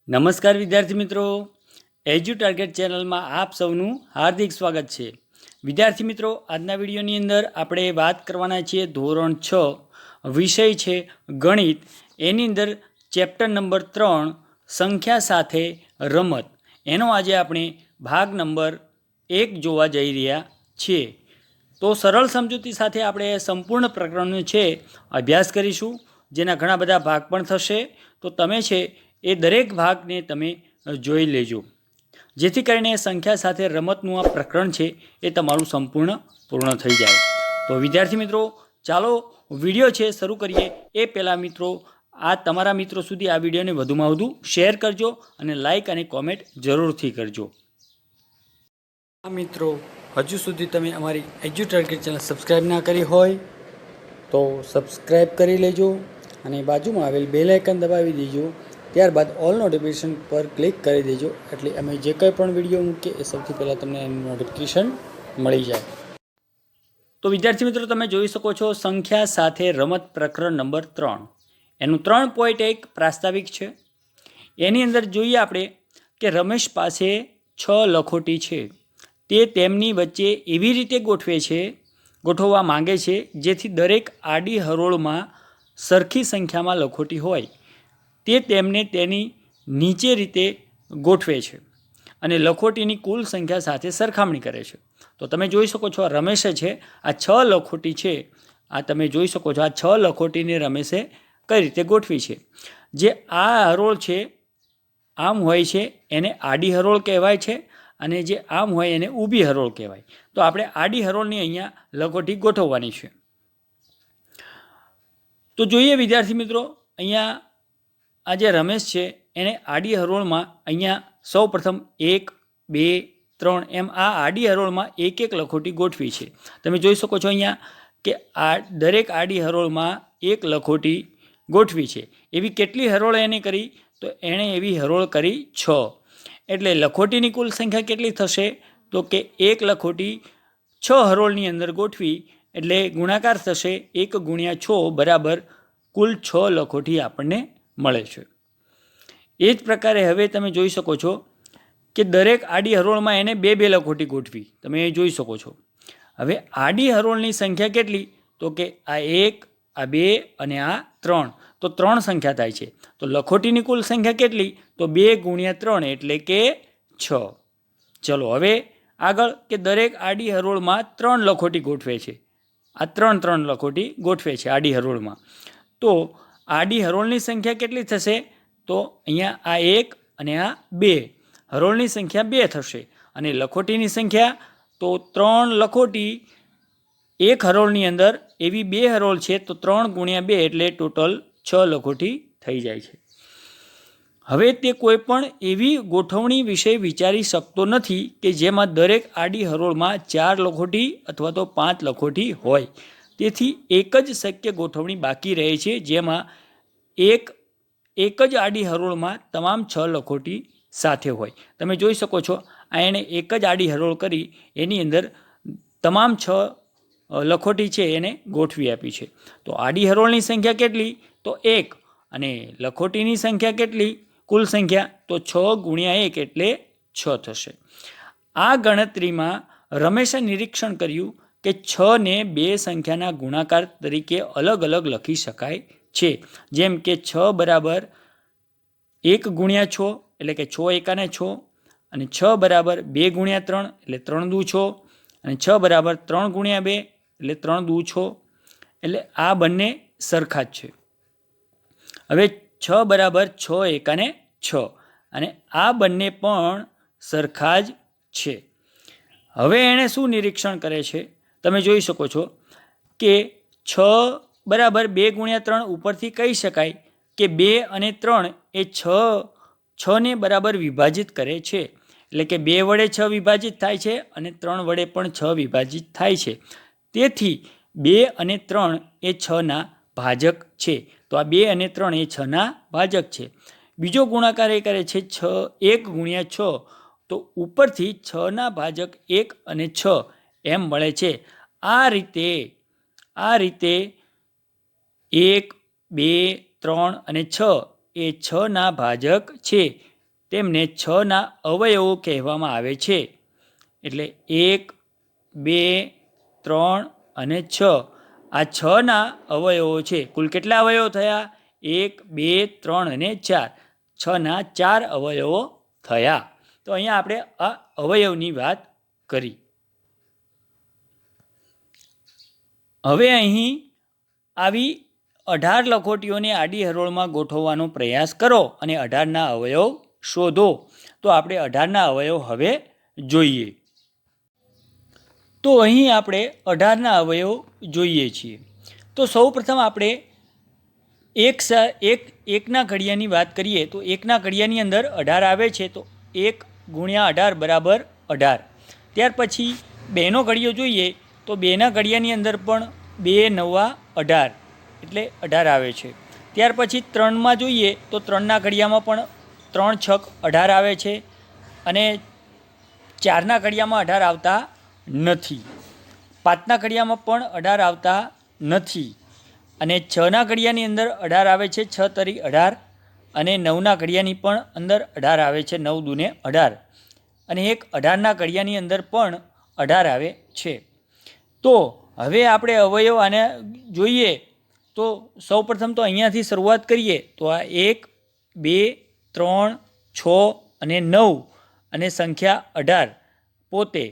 નમસ્કાર વિદ્યાર્થી મિત્રો, એજ્યુ ટાર્ગેટ ચેનલમાં આપ સૌનું હાર્દિક સ્વાગત છે. વિદ્યાર્થી મિત્રો, આજના વિડીયોની અંદર આપણે વાત કરવાના છીએ ધોરણ 6 વિષય છે ગણિત. એની અંદર ચેપ્ટર નંબર 3 સંખ્યા સાથે રમત, એનો આજે આપણે ભાગ નંબર 1 જોવા જઈ રહ્યા છીએ. તો સરળ સમજૂતી સાથે આપણે સંપૂર્ણ પ્રકરણનો છે અભ્યાસ કરીશું, જેના ઘણા બધા ભાગ પણ થશે. તો તમે છે એ દરેક ભાગને તમે જોઈ લેજો, જેથી કરીને સંખ્યા સાથે રમતનું આ પ્રકરણ છે એ તમારું પૂર્ણ થઈ જાય. તો વિદ્યાર્થી મિત્રો, ચાલો વિડીયો છે શરૂ કરીએ. એ પહેલાં મિત્રો, આ તમારા મિત્રો સુધી આ વિડીયોને વધુમાં વધુ શેર કરજો અને લાઈક અને કોમેન્ટ જરૂરથી કરજો. મિત્રો, હજુ સુધી તમે અમારી એજ્યુ ટાર્ગેટ ચેનલ સબસ્ક્રાઈબ ના કરી હોય તો સબસ્ક્રાઈબ કરી લેજો અને બાજુમાં આવેલ બેલ આઇકન દબાવી દેજો. ત્યારબાદ ઓલ નોટિફિકેશન પર ક્લિક કરી દેજો, એટલે અમે જે કંઈ પણ વિડીયો મૂકીએ એ સૌથી પહેલાં તમને એનું નોટિફિકેશન મળી જાય. તો વિદ્યાર્થી મિત્રો, તમે જોઈ શકો છો સંખ્યા સાથે રમત પ્રકરણ નંબર 3. એનું 3.1 પ્રાસ્તાવિક છે. એની અંદર જોઈએ આપણે કે રમેશ પાસે 6 લખોટી છે. તે તેમની વચ્ચે એવી રીતે ગોઠવવા માંગે છે જેથી દરેક આડી હરોળમાં સરખી સંખ્યામાં લખોટી હોય. તે તેમને તેની નીચે રીતે ગોઠવે છે અને લખોટીની કુલ સંખ્યા સાથે સરખામણી કરે છે. તો તમે જોઈ શકો છો રમેશે છે આ 6 લખોટી છે, આ તમે જોઈ શકો છો આ 6 લખોટીને રમેશે કઈ રીતે ગોઠવી છે. જે આ હરોળ છે આમ હોય છે એને આડી હરોળ કહેવાય છે, અને જે આમ હોય એને ઊભી હરોળ કહેવાય. તો આપણે આડી હરોળની અહીંયા લખોટી ગોઠવવાની છે. તો જોઈએ વિદ્યાર્થી મિત્રો, અહીંયા આ જે રમેશ છે એને આડી હરોળમાં અહીંયા સૌ પ્રથમ 1, 2, 3 એમ આ આડી હરોળમાં એક લખોટી ગોઠવી છે. તમે જોઈ શકો છો અહીંયા કે આ દરેક આડી હરોળમાં એક લખોટી ગોઠવી છે. એવી કેટલી હરોળ એને કરી? તો એણે એવી હરોળ કરી 6. એટલે લખોટીની કુલ સંખ્યા કેટલી થશે? તો કે એક લખોટી 6 હરોળની અંદર ગોઠવી એટલે ગુણાકાર થશે 1 × 6 બરાબર કુલ 6 લખોટી આપણને મળે છે. એ જ પ્રકારે હવે તમે જોઈ શકો છો કે દરેક આડી હરોળમાં એને 2 લખોટી ગોઠવી, તમે એ જોઈ શકો છો. હવે આડી હરોળની સંખ્યા કેટલી? તો કે આ 1, આ 2 અને આ 3. તો 3 સંખ્યા થાય છે. તો લખોટીની કુલ સંખ્યા કેટલી? તો 2 × 3 એટલે કે 6. ચલો હવે આગળ કે દરેક આડી હરોળમાં 3 લખોટી ગોઠવે છે. આ 3 લખોટી ગોઠવે છે આડી હરોળમાં. તો આડી હરોળની સંખ્યા કેટલી થશે? તો અહીંયા આ 1 અને આ 2, હરોળની સંખ્યા 2 થશે. અને લખોટીની સંખ્યા તો 3 લખોટી એક હરોળની અંદર એવી 2 હરોળ છે, તો 3 × 2 એટલે ટોટલ 6 લખોટી થઈ જાય છે. હવે તે કોઈ પણ એવી ગોઠવણી વિશે વિચારી શકતો નથી કે જેમાં દરેક આડી હરોળમાં 4 લખોટી અથવા તો 5 લખોટી હોય. તેથી એક જ શક્ય ગોઠવણી બાકી રહે છે, જેમાં એક જ આડી હરોળમાં તમામ 6 લખોટી સાથે હોય. તમે જોઈ શકો છો આ એણે એક જ આડી હરોળ કરી, એની અંદર તમામ 6 લખોટી છે એને ગોઠવી આપી છે. તો આડી હરોળની સંખ્યા કેટલી? તો 1. અને લખોટીની સંખ્યા કેટલી? કુલ સંખ્યા તો 6 × 1 એટલે 6 થશે. આ ગણતરીમાં રમેશે નિરીક્ષણ કર્યું કે 6 ને 2 સંખ્યાના ગુણાકાર તરીકે અલગ અલગ લખી શકાય છે. જેમ કે 6 બરાબર 1 × 6 એટલે કે 6 એકાને 6, અને 6 બરાબર 2 × 3 એટલે 3 દૂ 6, અને 6 બરાબર 3 × 2 એટલે 3 દૂ 6. એટલે આ બંને સરખા જ છે. હવે 6 બરાબર 6 એકાને 6, અને આ બંને પણ સરખા જ છે. હવે એણે શું નિરીક્ષણ કરે છે? તમે જોઈ શકો છો કે 6 બરાબર 2 × 3 ઉપરથી કહી શકાય કે 2 અને 3 એ 6 ને બરાબર વિભાજિત કરે છે. એટલે કે 2 વડે 6 વિભાજિત થાય છે અને 3 વડે પણ 6 વિભાજિત થાય છે. તેથી 2 અને 3 એ 6ના ભાજક છે. તો આ 2 અને 3 એ 6ના ભાજક છે. બીજો ગુણાકાર એ કરે છે 1 × 6, તો ઉપરથી 6ના ભાજક 1 અને 6 એમ મળે છે. આ રીતે 1, 2, 3 અને 6 એ 6ના ભાજક છે. તેમને 6ના અવયવો કહેવામાં આવે છે. એટલે 1, 2, 3 અને 6 આ 6ના અવયવો છે. કુલ કેટલા અવયવો થયા? 1, 2, 3 અને 4. 6ના 4 અવયવો થયા. તો અહીંયા આપણે આ અવયવની વાત કરી. હવે અહીં આવી 18 લખોટીઓને આડી હરોળમાં ગોઠવવાનો પ્રયાસ કરો અને 18ના અવયવ શોધો. તો આપણે 18ના અવયવ હવે જોઈએ. તો અહીં આપણે 18ના અવયવ જોઈએ છીએ. તો સૌપ્રથમ આપણે એકના ઘડિયાની વાત કરીએ તો એકના ઘડિયાની અંદર 18 આવે છે. તો 1 ગુણ્યા 18 બરાબર 18. ત્યાર પછી 2નો ઘડિયો જોઈએ તો 2ના ઘડિયાની અંદર પણ 2 નવા 18 એટલે 18 આવે છે. ત્યાર પછી 3માં જોઈએ તો 3ના ઘડિયામાં પણ 3 છક 18 આવે છે અને 4ના ઘડિયામાં 18 આવતા નથી. 5ના ઘડિયામાં પણ 18 આવતા નથી અને 6ના ઘડિયાની અંદર 18 આવે છે. 6 તરી 18 અને 9ના ઘડિયાની પણ અંદર 18 આવે છે. 9 દૂને 18 અને એક 18ના ઘડિયાની અંદર પણ 18 આવે છે. તો હવે આપણે અવયવ આને જોઈએ તો સૌપ્રથમ તો અહીંયાથી શરૂઆત કરીએ તો આ 1, 2, 3, 6 અને 9 અને સંખ્યા 18 પોતે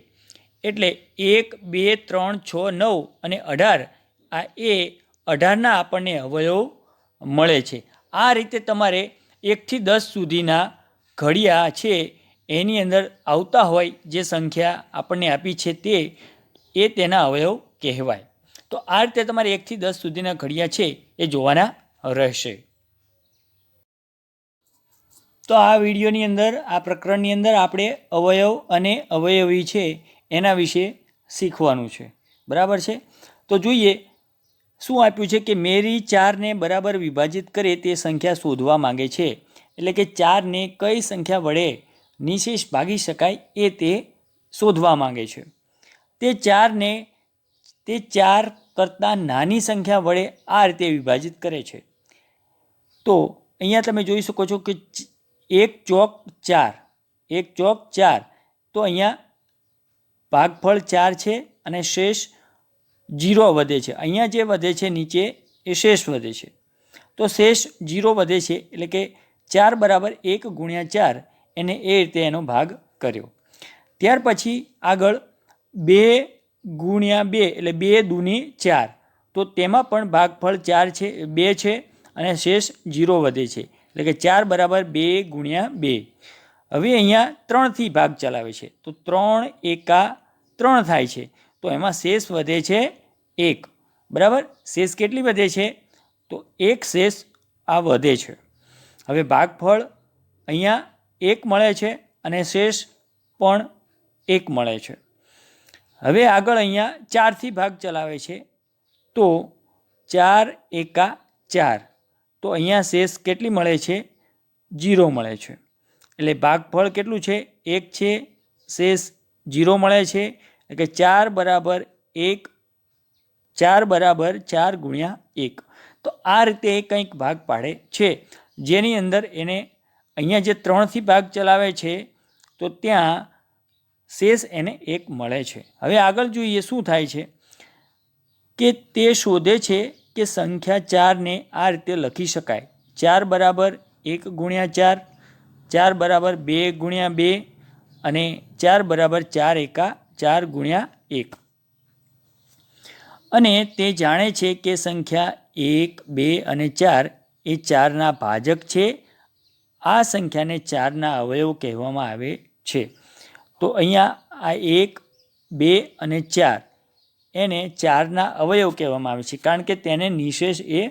એટલે 1, 2, 3, 6, 9 અને 18 આ એ 18ના આપણને અવયવ મળે છે. આ રીતે તમારે 1થી 10 સુધીના ઘડિયા છે એની અંદર આવતા હોય જે સંખ્યા આપણને આપી છે તે એ તેના અવયવ કહેવાય. તો આ રીતે તમારે 1થી 10 સુધીના ઘડિયા છે એ જોવાના રહેશે. તો આ વિડીયોની અંદર આ પ્રકરણની અંદર આપણે અવયવ અને અવયવી છે એના વિશે શીખવાનું છે. બરાબર છે. તો જોઈએ શું આપ્યું છે કે મેરી 4ને બરાબર વિભાજિત કરે તે સંખ્યા શોધવા માંગે છે. એટલે કે 4ને કઈ સંખ્યા વડે નિશેષ ભાગી શકાય એ તે શોધવા માંગે છે. તે 4 કરતાં નાની સંખ્યા વડે આ રીતે વિભાજિત કરે છે. તો અહીંયા તમે જોઈ શકો છો કે 1 ચોક 4, 1 ચોક 4. તો અહીંયા ભાગફળ 4 છે અને શેષ 0 વધે છે. અહીંયા જે વધે છે નીચે એ શેષ વધે છે. તો શેષ 0 વધે છે એટલે કે 4 બરાબર 1 ગુણ્યા 4 એને એ રીતે એનો ભાગ કર્યો. ત્યાર પછી આગળ 2 ગુણ્યા 2 એટલે 2 દૂની 4. તો તેમાં પણ ભાગફળ 4 છે 2 છે અને શેષ 0 વધે છે એટલે કે 4 બરાબર 2 ગુણ્યા 2. હવે અહીંયા 3થી ભાગ ચલાવે છે તો 3 એકા 3 થાય છે. તો એમાં શેષ વધે છે 1. બરાબર. શેષ કેટલી વધે છે? તો 1 શેષ આ વધે છે. હવે ભાગફળ અહીંયા 1 મળે છે અને શેષ પણ 1 મળે છે. હવે આગળ અહીંયા 4થી ભાગ ચલાવે છે તો 4 એકા 4. તો અહીંયા શેષ કેટલી મળે છે? 0 મળે છે. એટલે ભાગફળ કેટલું છે? 1 છે, શેષ 0 મળે છે એટલે કે 4 બરાબર 1, 4 બરાબર 4 ગુણ્યા 1. તો આ રીતે કંઈક ભાગ પાડે છે જેની અંદર એને અહીંયા જે 3થી ભાગ ચલાવે છે તો ત્યાં શેષ એને 1 મળે છે. હવે આગળ જોઈએ શું થાય છે કે તે શોધે છે કે સંખ્યા 4ને આ રીતે લખી શકાય. 4 બરાબર 1 ગુણ્યા 4, 4 બરાબર 2 ગુણ્યા 2 અને 4 બરાબર 4 એકા 4 ગુણ્યા 1. અને તે જાણે છે કે સંખ્યા 1, 2 અને 4 એ 4ના ભાજક છે. આ સંખ્યાને 4ના અવયવ કહેવામાં આવે છે. તો અહીંયા આ 1, 2 અને 4 એને 4ના અવયવ કહેવામાં આવે છે કારણ કે તેને નિશેષ એ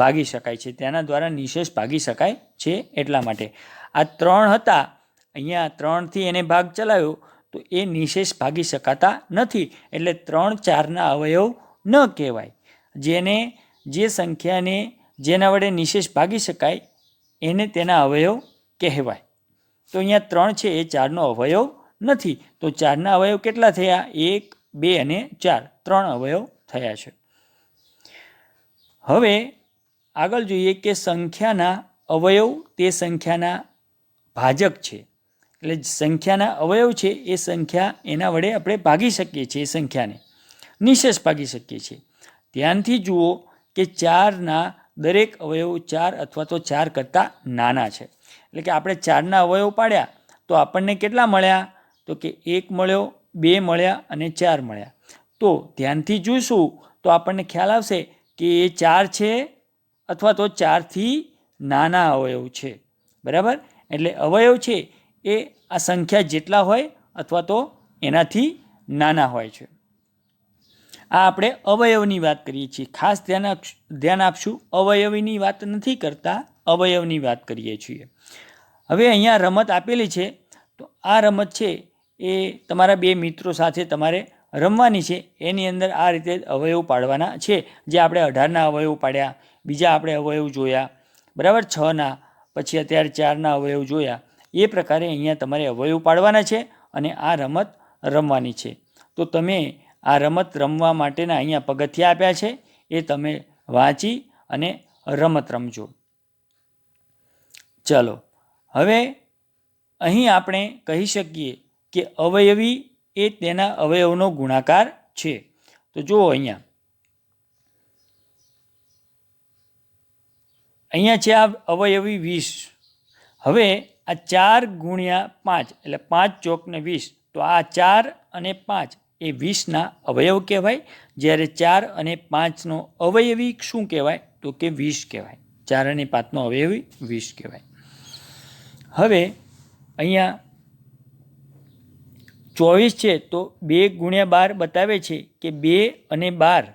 ભાગી શકાય છે. તેના દ્વારા નિશેષ ભાગી શકાય છે એટલા માટે. આ 3 હતા અહીંયા 3થી એને ભાગ ચલાવ્યો તો એ નિશેષ ભાગી શકાતા નથી એટલે 3 4ના અવયવ ન કહેવાય. જે સંખ્યાને જેના વડે નિશેષ ભાગી શકાય એને તેના અવયવ કહેવાય. તો અહીંયા 3 છે એ 4નો અવયવ નથી. તો 4ના અવયવ કેટલા થયા? 1, 2 અને 4. 3 અવયવ થયા છે. હવે આગળ જોઈએ કે સંખ્યાના અવયવ તે સંખ્યાના ભાજક છે. એટલે સંખ્યાના અવયવ છે એ સંખ્યા એના વડે આપણે ભાગી શકીએ છીએ. એ સંખ્યાને નિશેષ ભાગી શકીએ છીએ. ધ્યાનથી જુઓ કે 4ના દરેક અવયવ 4 અથવા તો 4 કરતાં નાના છે. એટલે કે આપણે 4ના અવયવ પાડ્યા તો આપણને કેટલા મળ્યા? તો કે 1 મળ્યો, 2 મળ્યા અને 4 મળ્યા. તો ધ્યાનથી જોઈશું તો આપણને ખ્યાલ આવશે કે એ 4 છે અથવા તો 4થી નાના અવયવ છે. બરાબર? એટલે અવયવ છે એ આ સંખ્યા જેટલા હોય અથવા તો એનાથી નાના હોય છે. આ આપણે અવયવની વાત કરીએ છીએ. ખાસ ધ્યાન આપશું, અવયવીની વાત નથી કરતા, અવયવની વાત કરીએ છીએ. હવે અહીંયા રમત આપેલી છે, તો આ રમત છે એ તમારા 2 મિત્રો સાથે તમારે રમવાની છે. એની અંદર આ રીતે અવયવ પાડવાના છે. જે આપણે 18ના અવયવ પાડ્યા, બીજા આપણે અવયવ જોયા, બરાબર, 6ના, પછી અત્યારે 4ના અવયવ જોયા. એ પ્રકારે અહીંયા તમારે અવયવ પાડવાના છે અને આ રમત રમવાની છે. તો તમે આ રમત રમવા માટેના અહીંયા પગથિયા આપ્યા છે, એ તમે વાંચી અને રમત રમજો. ચલો, હવે અહીં આપણે કહી શકીએ કે અવયવી એ તેના અવયવનો ગુણાકાર છે. તો જુઓ અહીંયા છે આ અવયવી 20. હવે આ 4 ગુણ્યા 5 એટલે 5 ચોક ને 20. તો આ 4 અને 5 એ 20ના અવયવ કહેવાય. જ્યારે 4 અને 5નો અવયવી શું કહેવાય? તો કે 20 કહેવાય. 4 અને 5નો અવયવી 20 કહેવાય. હવે અહીંયા 24 છે તો 2 ગુણ્યા 12 બતાવે છે કે 2 અને 12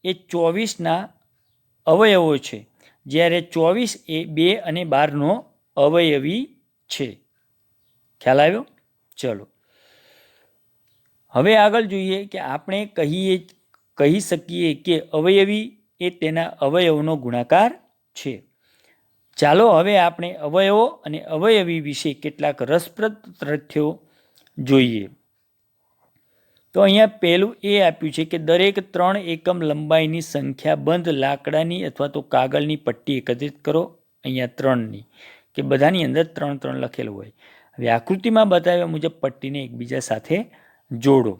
એ 24ના અવયવો છે. જ્યારે 24 એ 2 અને 12નો અવયવી છે. ખ્યાલ આવ્યો? ચલો, હવે આગળ જોઈએ કે આપણે કહી શકીએ કે અવયવી એ તેના અવયવનો ગુણાકાર છે. ચાલો હવે આપણે અવયવો અને અવયવી વિશે કેટલાક રસપ્રદ તથ્યો જોઈએ. તો અહીંયા પહેલું એ આપ્યું છે કે દરેક 3 એકમ લંબાઈની સંખ્યાબંધ લાકડાની અથવા તો કાગળની પટ્ટી એકત્રિત કરો. અહીંયા 3ની, કે બધાની અંદર 3 લખેલું હોય. હવે આકૃતિમાં બતાવ્યા મુજબ પટ્ટીને એકબીજા સાથે જોડો.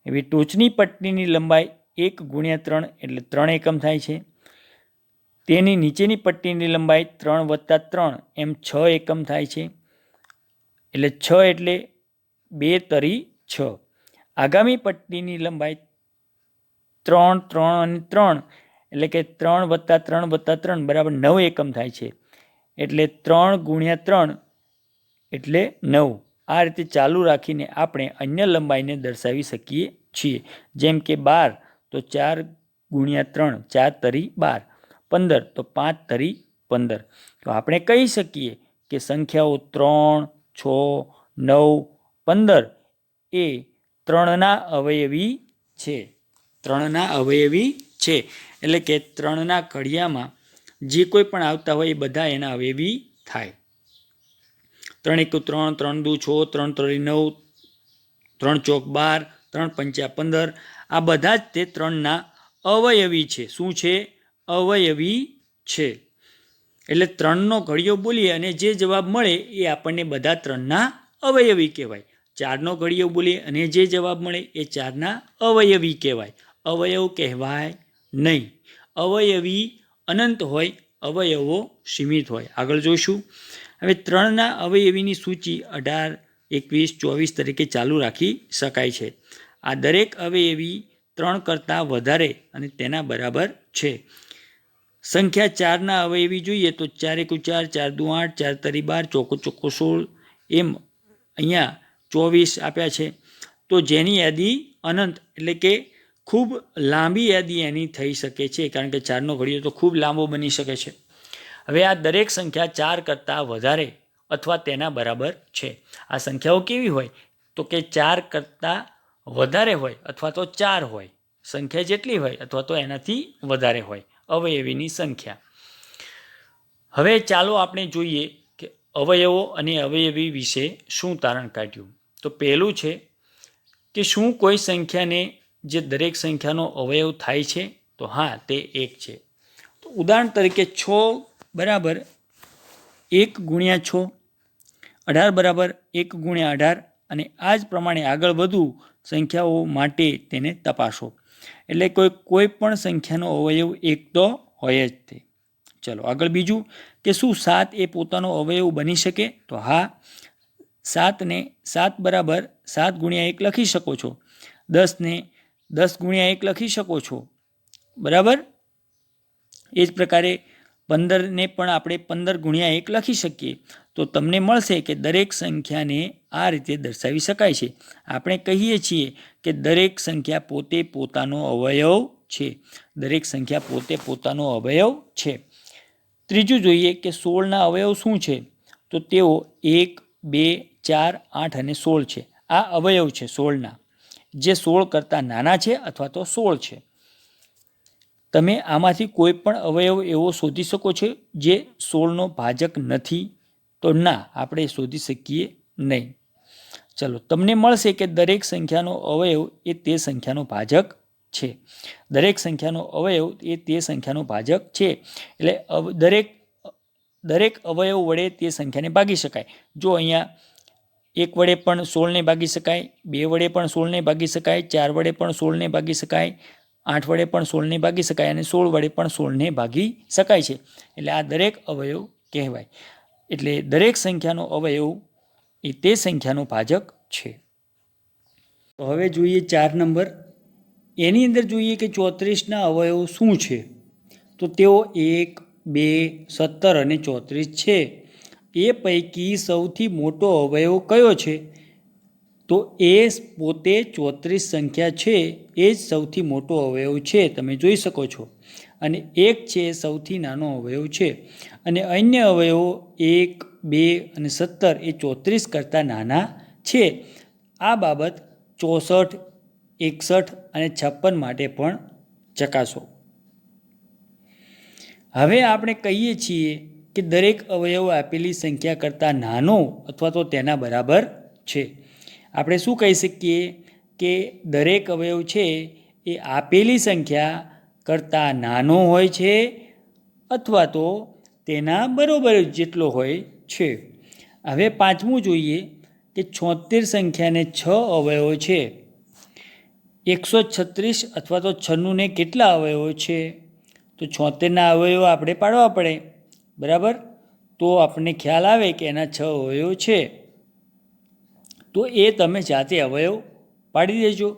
એવી ટોચની પટ્ટીની લંબાઈ 1 ગુણ્યા 3 એટલે 3 એકમ થાય છે. તેની નીચેની પટ્ટીની લંબાઈ 3 વત્તા 3 એમ 6 એકમ થાય છે. એટલે 6 એટલે 2 તરી 6. આગામી પટ્ટીની લંબાઈ 3, 3 અને 3 એટલે કે 3 વત્તા 3 વત્તા 3 બરાબર 9 એકમ થાય છે. એટલે 3 ગુણ્યા 3 એટલે 9. આ રીતે ચાલુ રાખીને આપણે અન્ય લંબાઈને દર્શાવી શકીએ છીએ. જેમ કે 12 તો 4 ગુણ્યા 3 4 તરી 12, 15 તો 5 તરી 15. તો આપણે કહી શકીએ કે સંખ્યાઓ 3, 6, 9, 15 એ 3ના અવયવી છે. 3ના અવયવી છે એટલે કે 3ના ઘડિયામાં જે કોઈ પણ આવતા હોય એ બધા એના અવયવી થાય. 3 × 1 = 3, 3 × 2 = 6, 3 × 3 = 9, 3 ચોક 12, 3 × 5 = 15. આ બધા જ તે 3ના અવયવી છે. શું છે? અવયવી છે. એટલે 3નો ઘડિયો બોલીએ અને જે જવાબ મળે એ આપણને બધા 3ના અવયવી કહેવાય. 4નો ઘડિયો બોલીએ અને જે જવાબ મળે એ 4ના અવયવી કહેવાય. અવયવ કહેવાય નહીં. અવયવી અનંત હોય, અવયવો સીમિત હોય. આગળ જોઈશું. હવે 3ના અવયવીની સૂચિ 18, 21, 24 તરીકે ચાલુ રાખી શકાય છે. આ દરેક અવયવી 3 કરતાં વધારે અને તેના બરાબર છે. સંખ્યા 4ના અવયવી જોઈએ તો 4 × 1 = 4, 4 × 2 = 8, 4 તરી 12, ચોકો 16 એમ અહીંયા 24 આપ્યા છે. તો જેની યાદી અનંત એટલે કે ખૂબ લાંબી યાદી એની થઈ શકે છે, કારણ કે 4નો ઘડિયો તો ખૂબ લાંબો બની શકે છે. હવે આ દરેક સંખ્યા 4 કરતાં વધારે અથવા તેના બરાબર છે. આ સંખ્યાઓ કેવી હોય? તો કે 4 કરતાં વધારે હોય અથવા તો 4 હોય. સંખ્યા જેટલી હોય અથવા તો એનાથી વધારે હોય અવયવીની સંખ્યા. હવે ચાલો આપણે જોઈએ કે અવયવો અને અવયવી વિશે શું તારણ કાઢ્યું. તો પહેલું છે કે શું કોઈ સંખ્યાને જે દરેક સંખ્યાનો અવયવ થાય છે? તો હા, તે 1 છે. તો ઉદાહરણ તરીકે 6 બરાબર 1 × 6 18 બરાબર 1 ગુણ્યા 18 અને આ જ પ્રમાણે આગળ વધુ સંખ્યાઓ માટે તેને તપાસો. એટલે કોઈ પણ સંખ્યાનો અવયવ 1 તો હોય જ તે. ચલો આગળ બીજું કે શું 7 એ પોતાનો અવયવ બની શકે? તો હા, 7 બરાબર 7 ગુણ્યા 1 લખી શકો છો. 10 ગુણ્યા 1 લખી શકો છો. બરાબર. એ જ પ્રકારે 15 પણ આપણે 15 ગુણ્યા 1 લખી શકીએ. તો તમને મળશે કે દરેક સંખ્યાને આ રીતે દર્શાવી શકાય છે. આપણે કહીએ છીએ કે દરેક સંખ્યા પોતે પોતાનો અવયવ છે. દરેક સંખ્યા પોતે પોતાનો અવયવ છે. ત્રીજું જોઈએ કે 16ના અવયવ શું છે? તો તેઓ 1, 2, 4, 8 અને 16 છે. આ અવયવ છે 16ના, જે 16 કરતાં નાના છે અથવા તો 16 છે. તમે આમાંથી કોઈ પણ અવયવ એવો શોધી શકો છો જે 16નો ભાજક નથી? તો ના, આપણે શોધી શકીએ નહીં. ચલો, તમને મળશે કે દરેક સંખ્યાનો અવયવ એ તે સંખ્યાનો ભાજક છે. દરેક સંખ્યાનો અવયવ એ તે સંખ્યાનો ભાજક છે. એટલે દરેક અવયવ વડે તે સંખ્યાને ભાગી શકાય. જો અહીંયા 1 વડે પણ 16ને ભાગી શકાય, 2 વડે પણ 16ને ભાગી શકાય, 4 વડે પણ 16ને ભાગી શકાય, 8 વડે પણ 16ને ભાગી શકાય અને 16 વડે પણ 16ને ભાગી શકાય છે. એટલે આ દરેક અવયવ કહેવાય. એટલે દરેક સંખ્યાનો અવયવ એ તે સંખ્યાનો ભાજક છે. તો હવે જોઈએ 4 નંબર. એની અંદર જોઈએ કે 34ના અવયવ શું છે? તો તેઓ 1, 2, 17 અને 34 છે. એ પૈકી સૌથી મોટો અવયવ કયો છે? તો એ પોતે 34 સંખ્યા છે એ જ સૌથી મોટો અવયવ છે, તમે જોઈ શકો છો. અને 1 છે એ સૌથી નાનો અવયવ છે. અને અન્ય અવયવો 1, 2 અને 17 એ 34 કરતાં નાના છે. આ બાબત 64, 61 અને 56 માટે પણ ચકાસો. હવે આપણે કહીએ છીએ કે દરેક અવયવ આપેલી સંખ્યા કરતાં નાનો અથવા તો તેના બરાબર છે. આપણે શું કહી શકીએ કે દરેક અવયવ છે એ આપેલી સંખ્યા કરતાં નાનો હોય છે અથવા તો તેના બરોબર જેટલો હોય છે. હવે 5મું જોઈએ કે 76 સંખ્યાને 6 અવયવો છે. 136 અથવા તો 96ને કેટલા અવયવો છે? તો 76ના અવયવો આપણે પાડવા પડે. બરાબર. તો આપણને ખ્યાલ આવે કે એના 6 અવયવો છે. તો એ તમે જાતે અવયવ પાડી દેજો.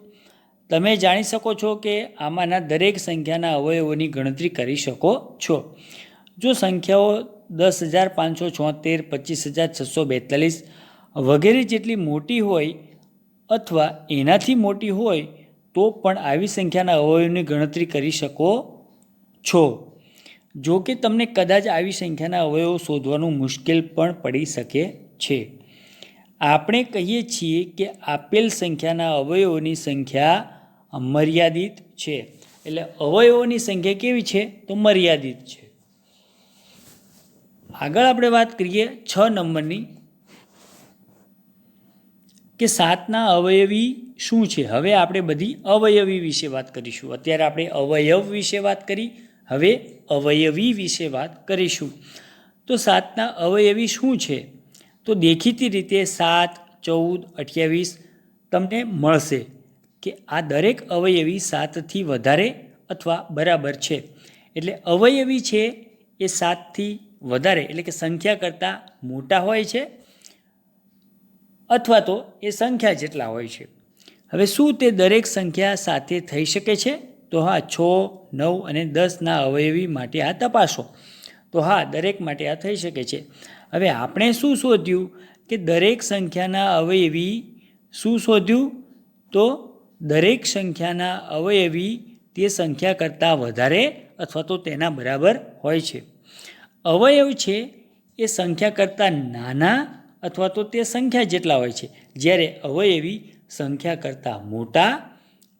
તમે જાણી શકો છો કે આમાંના દરેક સંખ્યાના અવયવોની ગણતરી કરી શકો છો. જો સંખ્યાઓ 10,576, 25,642 વગેરે જેટલી મોટી હોય અથવા એનાથી મોટી હોય તો પણ આવી સંખ્યાના અવયવોની ગણતરી કરી શકો છો. જો કે તમને કદાચ આવી સંખ્યાના અવયવો શોધવાનું મુશ્કેલ પણ પડી શકે છે. આપણે કહીએ છીએ કે આપેલ સંખ્યાના અવયવોની સંખ્યા મર્યાદિત છે. એટલે અવયવોની સંખ્યા કેવી છે? તો મર્યાદિત છે. આગળ આપણે વાત કરીએ 6 નંબરની કે 7ના અવયવી શું છે? હવે આપણે બધી અવયવી વિશે વાત કરીશું. અત્યારે આપણે અવયવ વિશે વાત કરી, હવે અવયવી વિશે વાત કરીશું. તો 7ના અવયવી શું છે? તો દેખીતી રીતે 7, 14, 28 તમને મળશે કે આ દરેક અવયવી 7થી વધારે અથવા બરાબર છે. એટલે અવયવી છે એ 7થી વધારે એટલે કે સંખ્યા કરતાં મોટા હોય છે અથવા તો એ સંખ્યા જેટલા હોય છે. હવે શું તે દરેક સંખ્યા સાથે થઈ શકે છે? તો હા, 6, 9 અને 10ના અવયવી માટે આ તપાસો. તો હા, દરેક માટે આ થઈ શકે છે. હવે આપણે શું શોધ્યું કે દરેક સંખ્યાના અવયવી શું શોધ્યું? તો દરેક સંખ્યાના અવયવી તે સંખ્યા કરતાં વધારે અથવા તો તેના બરાબર હોય છે. અવયવ છે એ સંખ્યા કરતાં નાના અથવા તો તે સંખ્યા જેટલા હોય છે, જ્યારે અવયવી સંખ્યા કરતાં મોટા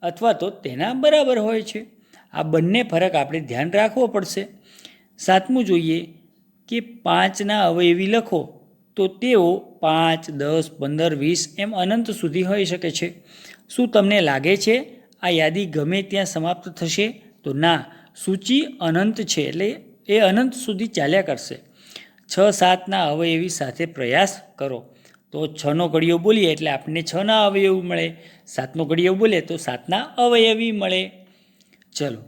અથવા તો તેના બરાબર હોય છે. આ બંને ફરક આપણે ધ્યાન રાખવો પડશે. 7મું જોઈએ કે 5ના અવયવી લખો. તો તેઓ 5, 10, 15, 20 એમ અનંત સુધી હોઈ શકે છે. શું તમને લાગે છે આ યાદી ગમે ત્યાં સમાપ્ત થશે? તો ના, સૂચિ અનંત છે એટલે એ અનંત સુધી ચાલ્યા કરશે. 6, 7ના અવયવી સાથે પ્રયાસ કરો. તો 6નો ઘડિયો બોલીએ એટલે આપણને 6ના અવયવ મળે, 7નો ઘડિયો બોલે તો 7ના અવયવી મળે. ચલો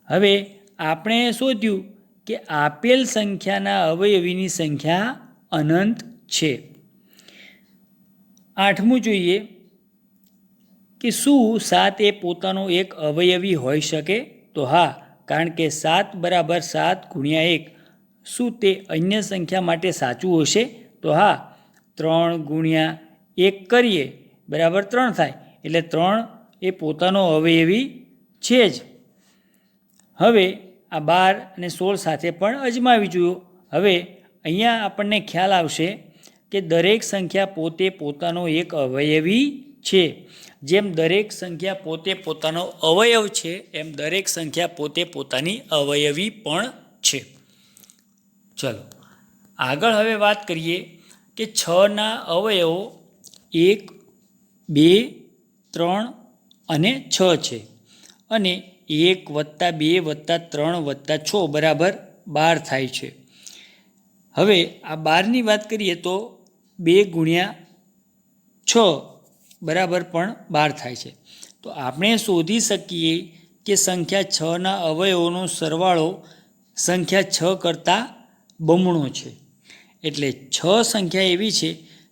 હવે આપણે શોધ્યું કે આપેલ સંખ્યાના અવયવીની સંખ્યા અનંત છે. 8મું જોઈએ કે શું 7 એ પોતાનો એક અવયવી હોઈ શકે? તો હા, કારણ કે 7 બરાબર 7 ગુણ્યા 1. શું તે અન્ય સંખ્યા માટે સાચું હશે? તો હા, 3 ગુણ્યા 1 કરીએ બરાબર 3 થાય, એટલે 3 એ પોતાનો અવયવી છે જ. હવે આ 12 અને 16 સાથે પણ અજમાવી જુઓ. હવે અહીંયા આપણને ખ્યાલ આવશે કે દરેક સંખ્યા પોતે પોતાનો એક અવયવી છે. જેમ દરેક સંખ્યા પોતે પોતાનો અવયવ છે એમ દરેક સંખ્યા પોતે પોતાની અવયવી પણ છે. ચલો આગળ હવે વાત કરીએ કે 6ના અવયવો 1, 2, 3 અને 6 છે અને 1 + 2 + 3 + 6 બરાબર 12 થાય છે. હવે આ 12ની વાત કરીએ તો 2 ગુણ્યા 6 બરાબર પણ 12 થાય છે. તો આપણે શોધી શકીએ કે સંખ્યા 6ના અવયવોનો સરવાળો સંખ્યા 6 કરતાં બમણો છે. એટલે 6 સંખ્યા એવી છે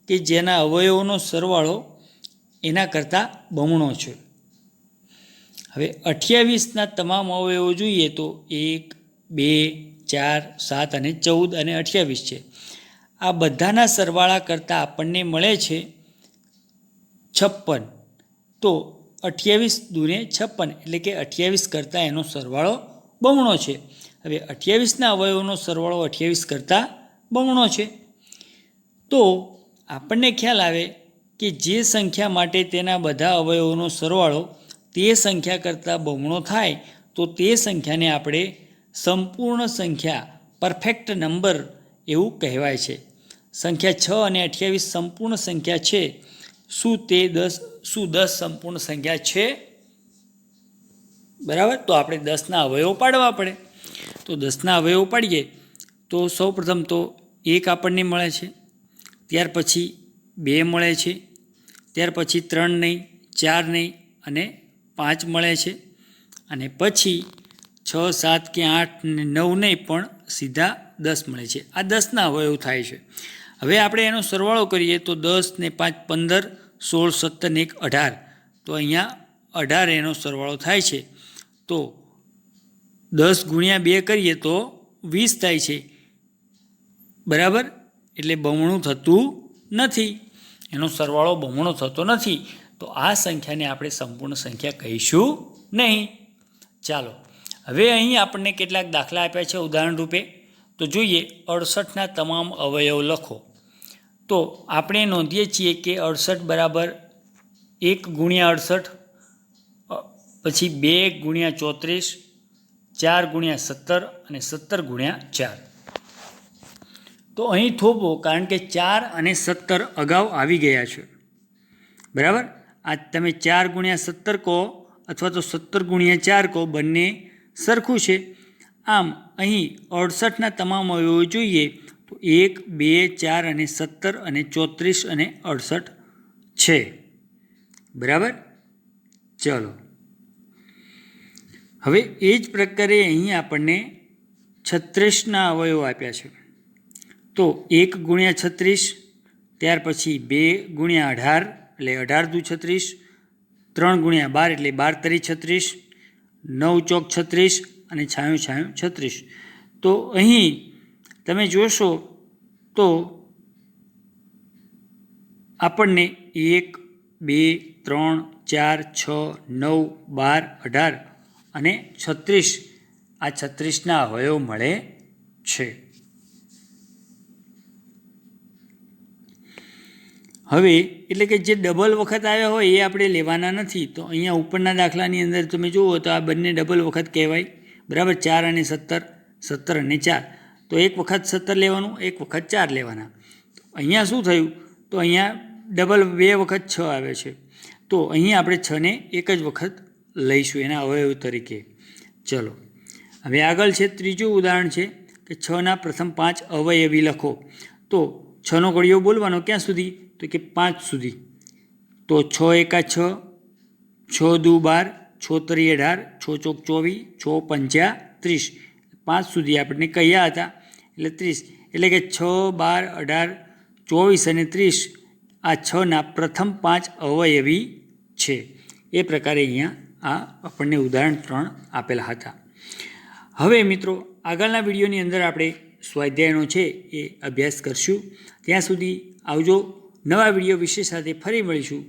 કે જેના અવયવોનો સરવાળો એના કરતાં બમણો છે. હવે 28ના તમામ અવયવો જોઈએ તો 1, 2, 4, 7 અને 14 અને 28 છે. આ બધાના સરવાળા કરતાં આપણને મળે છે 56. તો 28 દૂને 56 એટલે કે 28 કરતાં એનો સરવાળો બમણો છે. હવે 28ના અવયવોનો સરવાળો 28 કરતાં બમણો છે. તો આપણને ખ્યાલ આવે કે જે સંખ્યા માટે તેના બધા અવયવોનો સરવાળો તે સંખ્યા કરતાં બમણો થાય તો તે સંખ્યાને આપણે સંપૂર્ણ સંખ્યા, પરફેક્ટ નંબર એવું કહેવાય છે. સંખ્યા 6 અને 28 સંપૂર્ણ સંખ્યા છે. શું 10 સંપૂર્ણ સંખ્યા છે? બરાબર, તો આપણે 10ના અવયવો પાડવા પડે. તો 10ના અવયવો પાડીએ તો સૌપ્રથમ તો 1 આપણને મળે છે, ત્યાર પછી 2 મળે છે, ત્યાર પછી 3 નહીં, 4 નહીં અને 5 મળે છે, અને પછી 6, 7 કે 8 ને 9 નહીં પણ સીધા 10 મળે છે. આ 10ના અવયવ થાય છે. હવે આપણે એનો સરવાળો કરીએ તો 10 ને 5 15, 16, 17 ને 1 18. તો અહીંયા 18 એનો સરવાળો થાય છે. તો 10 ગુણ્યા 2 કરીએ તો 20 થાય છે. બરાબર, એટલે બમણું થતું નથી, એનો સરવાળો બમણો થતો નથી. તો આ સંખ્યાને આપણે સંપૂર્ણ સંખ્યા કહીશું નહીં. ચાલો હવે અહીં આપણને કેટલાક દાખલા આપ્યા છે ઉદાહરણ રૂપે. તો જોઈએ, 68ના તમામ અવયવ લખો. તો આપણે નોંધીએ છીએ કે 68 બરાબર 1 ગુણ્યા 68, પછી 2 ગુણ્યા 34, 4 ગુણ્યા 17 અને 17 ગુણ્યા 4. તો અહીં થોભો, કારણ કે 4 અને 17 અગાઉ આવી ગયા છે. બરાબર, આ તમે 4 ગુણ્યા 17 કહો અથવા તો 17 ગુણ્યા 4 કહો, બંને સરખું છે. આમ અહીં 68ના તમામ અવયવો જોઈએ તો 1, 2, 4 અને 17 અને 34 અને 68 છે. બરાબર, ચલો હવે એ જ પ્રકારે અહીં આપણને 36ના અવયવો આપ્યા છે. તો 1 ગુણ્યા 36, ત્યાર પછી 2 ગુણ્યા 18 એટલે 18 દુ 36, 3 ગુણ્યા 12 એટલે 12 તરી 36, 9 ચોક 36 અને 6 6 36. તો અહીં તમે જોશો તો આપણને 1, 2, 3, 4, 6, 9, 12, 18 અને 36 આ 36ના અવયવ મળે છે. હવે એટલે કે જે ડબલ વખત આવ્યા હોય એ આપણે લેવાના નથી. તો અહીંયા ઉપરના દાખલાની અંદર તમે જુઓ તો આ બંને ડબલ વખત કહેવાય. બરાબર, 4 અને 17, 17 અને 4. તો એક વખત 17 લેવાનું, એક વખત 4 લેવાના. અહીંયા શું થયું? તો અહીંયા ડબલ 2 વખત 6 આવે છે. તો અહીં આપણે 6ને એક જ વખત લઈશું એના અવયવ તરીકે. ચલો હવે આગળ છે ત્રીજું ઉદાહરણ છે કે 6ના પ્રથમ 5 અવયવી લખો. તો 6નો ઘડિયો બોલવાનો ક્યાં સુધી? તો કે 5 સુધી. તો 6 એકા 6, 6 દુ 12, 6 તરી 18, 6 ચોક 24, 6 પંચા 30. 5 સુધી આપણને કહ્યા હતા એટલે 30. એટલે કે 6, 12, 18, 24 અને 30 આ 6ના પ્રથમ 5 અવયવી છે. એ પ્રકારે અહીંયા આ આપણને ઉદાહરણ 3 આપેલા હતા. હવે મિત્રો આગળના વિડીયોની અંદર આપણે સ્વાધ્યાયનો છે એ અભ્યાસ કરશું. ત્યાં સુધી આવજો. નવા વિડીયો વિશે સાથે ફરી મળીશું.